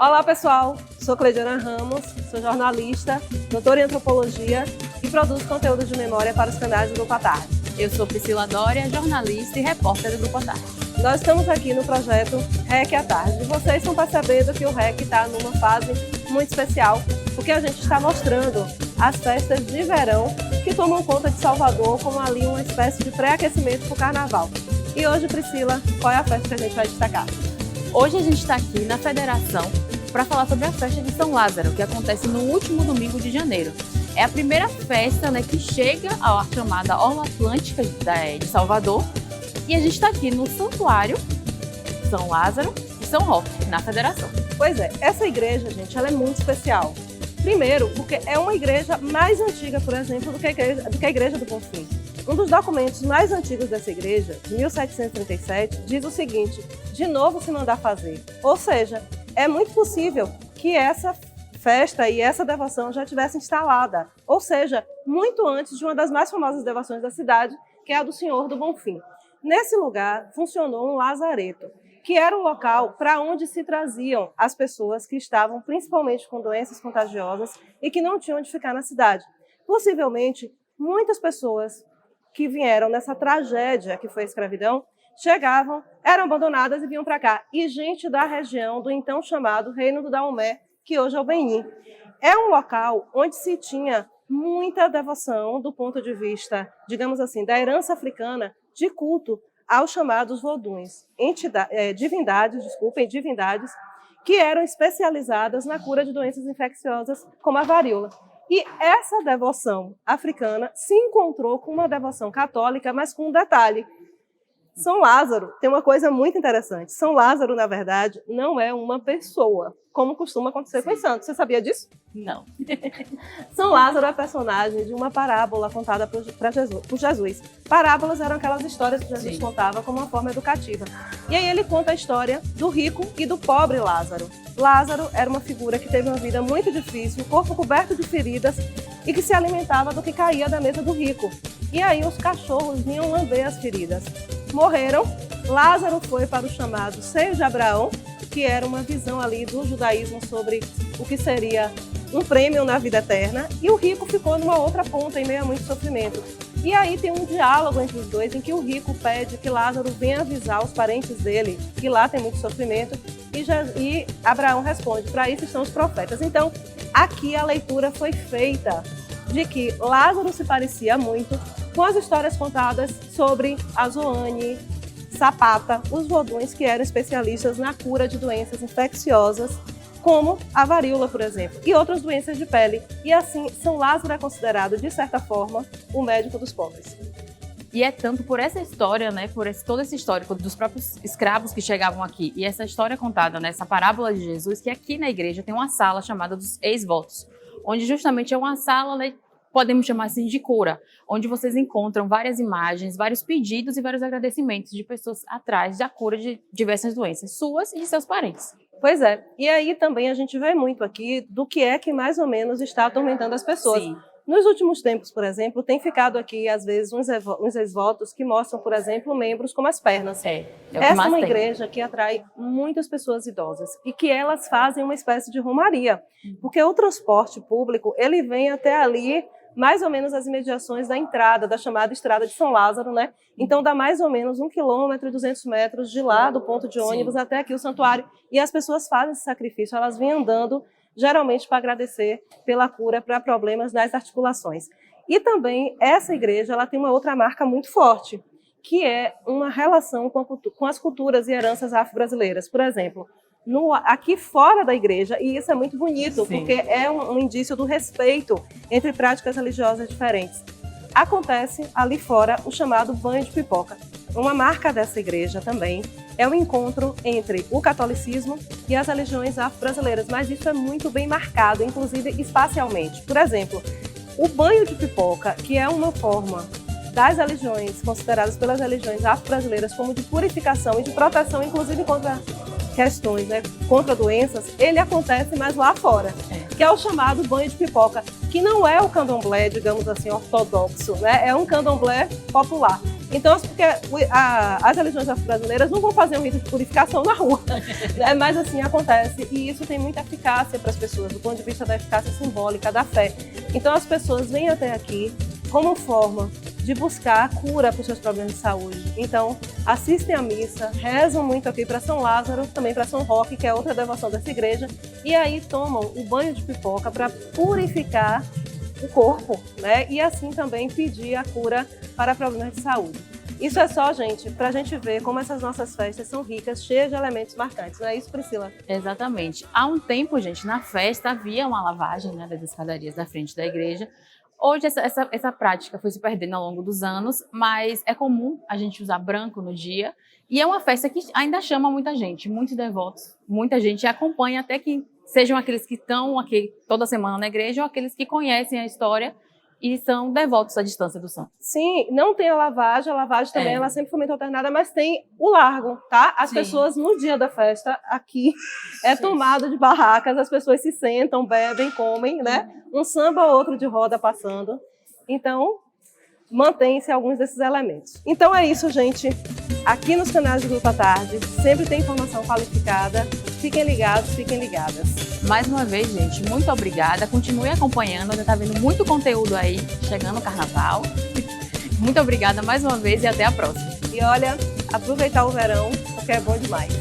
Olá pessoal, sou Cleidiana Ramos, sou jornalista, doutora em antropologia e produzo conteúdo de memória para os canais do Grupo à Tarde. Eu sou Priscila Dória, jornalista e repórter do Grupo à Tarde. Nós estamos aqui no projeto REC à Tarde e vocês estão percebendo que o REC está numa fase muito especial, porque a gente está mostrando as festas de verão que tomam conta de Salvador como ali uma espécie de pré-aquecimento para o carnaval. E hoje, Priscila, qual é a festa que a gente vai destacar? Hoje a gente está aqui na Federação para falar sobre a festa de São Lázaro, que acontece no último domingo de janeiro. É a primeira festa, que chega à chamada Orla Atlântica de Salvador. E a gente está aqui no Santuário São Lázaro e São Roque, na Federação. Pois é, essa igreja, gente, ela é muito especial. Primeiro, porque é uma igreja mais antiga, por exemplo, do que a Igreja do Bonfim. Um dos documentos mais antigos dessa igreja, de 1737, diz o seguinte: de novo se mandar fazer. Ou seja, é muito possível que essa festa e essa devoção já tivesse instalada. Ou seja, muito antes de uma das mais famosas devoções da cidade, que é a do Senhor do Bonfim. Nesse lugar funcionou um lazareto, que era um local para onde se traziam as pessoas que estavam principalmente com doenças contagiosas e que não tinham onde ficar na cidade. Possivelmente, muitas pessoas que vieram nessa tragédia que foi a escravidão, chegavam, eram abandonadas e vinham para cá. E gente da região do então chamado Reino do Daomé, que hoje é o Benin. É um local onde se tinha muita devoção do ponto de vista, digamos assim, da herança africana de culto aos chamados voduns, divindades que eram especializadas na cura de doenças infecciosas como a varíola. E essa devoção africana se encontrou com uma devoção católica, mas com um detalhe. São Lázaro tem uma coisa muito interessante. São Lázaro, na verdade, não é uma pessoa, como costuma acontecer com os santos. Você sabia disso? Não. São Lázaro é personagem de uma parábola contada por Jesus. Parábolas eram aquelas histórias que Jesus contava como uma forma educativa. E aí ele conta a história do rico e do pobre Lázaro. Lázaro era uma figura que teve uma vida muito difícil, o corpo coberto de feridas e que se alimentava do que caía da mesa do rico. E aí os cachorros vinham lamber as feridas. Morreram, Lázaro foi para o chamado seio de Abraão, que era uma visão ali do judaísmo sobre o que seria um prêmio na vida eterna, e o rico ficou numa outra ponta em meio a muito sofrimento. E aí tem um diálogo entre os dois em que o rico pede que Lázaro venha avisar os parentes dele que lá tem muito sofrimento, e Abraão responde: para isso estão os profetas. Então, aqui a leitura foi feita de que Lázaro se parecia muito com as histórias contadas sobre a Zoane, Sapata, os voduns que eram especialistas na cura de doenças infecciosas, como a varíola, por exemplo, e outras doenças de pele. E assim, São Lázaro é considerado, de certa forma, o médico dos pobres. E é tanto por essa história, todo esse histórico dos próprios escravos que chegavam aqui, e essa história contada nessa parábola de Jesus, que aqui na igreja tem uma sala chamada dos ex-votos, onde justamente é uma sala, podemos chamar assim de cura, onde vocês encontram várias imagens, vários pedidos e vários agradecimentos de pessoas atrás da cura de diversas doenças, suas e de seus parentes. Pois é, e aí também a gente vê muito aqui do que é que mais ou menos está atormentando as pessoas. Sim. Nos últimos tempos, por exemplo, tem ficado aqui, às vezes, uns ex-votos que mostram, por exemplo, membros como as pernas. Essa é uma igreja que atrai muitas pessoas idosas e que elas fazem uma espécie de romaria, porque o transporte público, ele vem até ali, mais ou menos as imediações da entrada, da chamada Estrada de São Lázaro, Então dá mais ou menos 1 quilômetro e 200 metros de lá do ponto de ônibus até aqui o santuário. E as pessoas fazem esse sacrifício, elas vêm andando, geralmente para agradecer pela cura para problemas nas articulações. E também essa igreja ela tem uma outra marca muito forte, que é uma relação com as culturas e heranças afro-brasileiras. Por exemplo, aqui fora da igreja, e isso é muito bonito, porque é um indício do respeito entre práticas religiosas diferentes. Acontece ali fora o chamado banho de pipoca. Uma marca dessa igreja também é o encontro entre o catolicismo e as religiões afro-brasileiras, mas isso é muito bem marcado, inclusive espacialmente. Por exemplo, o banho de pipoca, que é uma forma das religiões, consideradas pelas religiões afro-brasileiras como de purificação e de proteção, inclusive contra questões, contra doenças, ele acontece mais lá fora, que é o chamado banho de pipoca, que não é o candomblé, digamos assim, ortodoxo, É um candomblé popular. Então, porque as religiões afro-brasileiras não vão fazer um rito de purificação na rua, né? Mas assim acontece, e isso tem muita eficácia para as pessoas, do ponto de vista da eficácia simbólica da fé. Então as pessoas vêm até aqui como forma de buscar cura para os seus problemas de saúde. Então, assistem à missa, rezam muito aqui para São Lázaro, também para São Roque, que é outra devoção dessa igreja, e aí tomam o banho de pipoca para purificar o corpo, né? E assim também pedir a cura para problemas de saúde. Isso é só, gente, para a gente ver como essas nossas festas são ricas, cheias de elementos marcantes. Não é isso, Priscila? Exatamente. Há um tempo, gente, na festa havia uma lavagem, né, das escadarias da frente da igreja. Hoje essa prática foi se perdendo ao longo dos anos, mas é comum a gente usar branco no dia. E é uma festa que ainda chama muita gente, muitos devotos, muita gente acompanha, até que sejam aqueles que estão aqui toda semana na igreja ou aqueles que conhecem a história e são devotos à distância do santo. Sim, não tem a lavagem também ela sempre foi muito alternada, mas tem o largo, tá? As pessoas no dia da festa aqui é tomado de barracas, as pessoas se sentam, bebem, comem, né? Um samba ou outro de roda passando. Então, mantém-se alguns desses elementos. Então é isso, gente. Aqui nos canais do Grupo à Tarde, sempre tem informação qualificada. Fiquem ligados, fiquem ligadas. Mais uma vez, gente, muito obrigada. Continue acompanhando, ainda está vendo muito conteúdo aí, chegando o carnaval. Muito obrigada mais uma vez e até a próxima. E olha, aproveitar o verão, porque é bom demais.